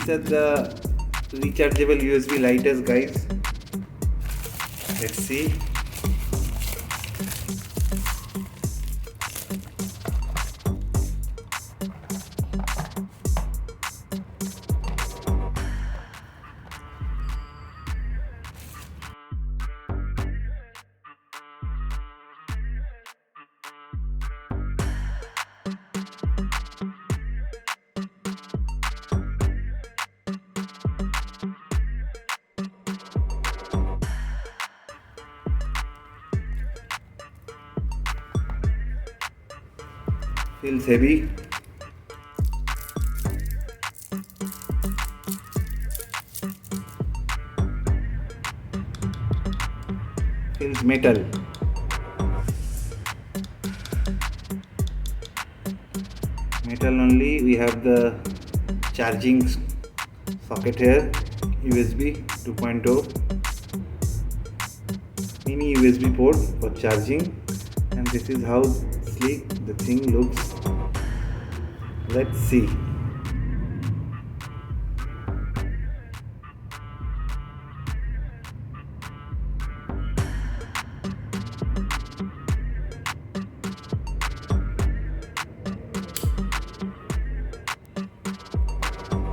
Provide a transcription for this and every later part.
These are the rechargeable USB lighters, guys. Let's see. Feels heavy. Feels metal. Metal only. We have the charging socket here, USB 2.0, mini USB port for charging, and this is how sleek the thing looks. Let's see.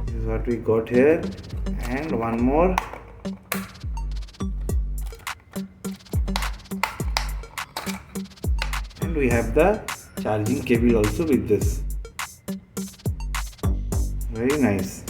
This is what we got here, and one more. And we have the charging cable also with this. Very nice.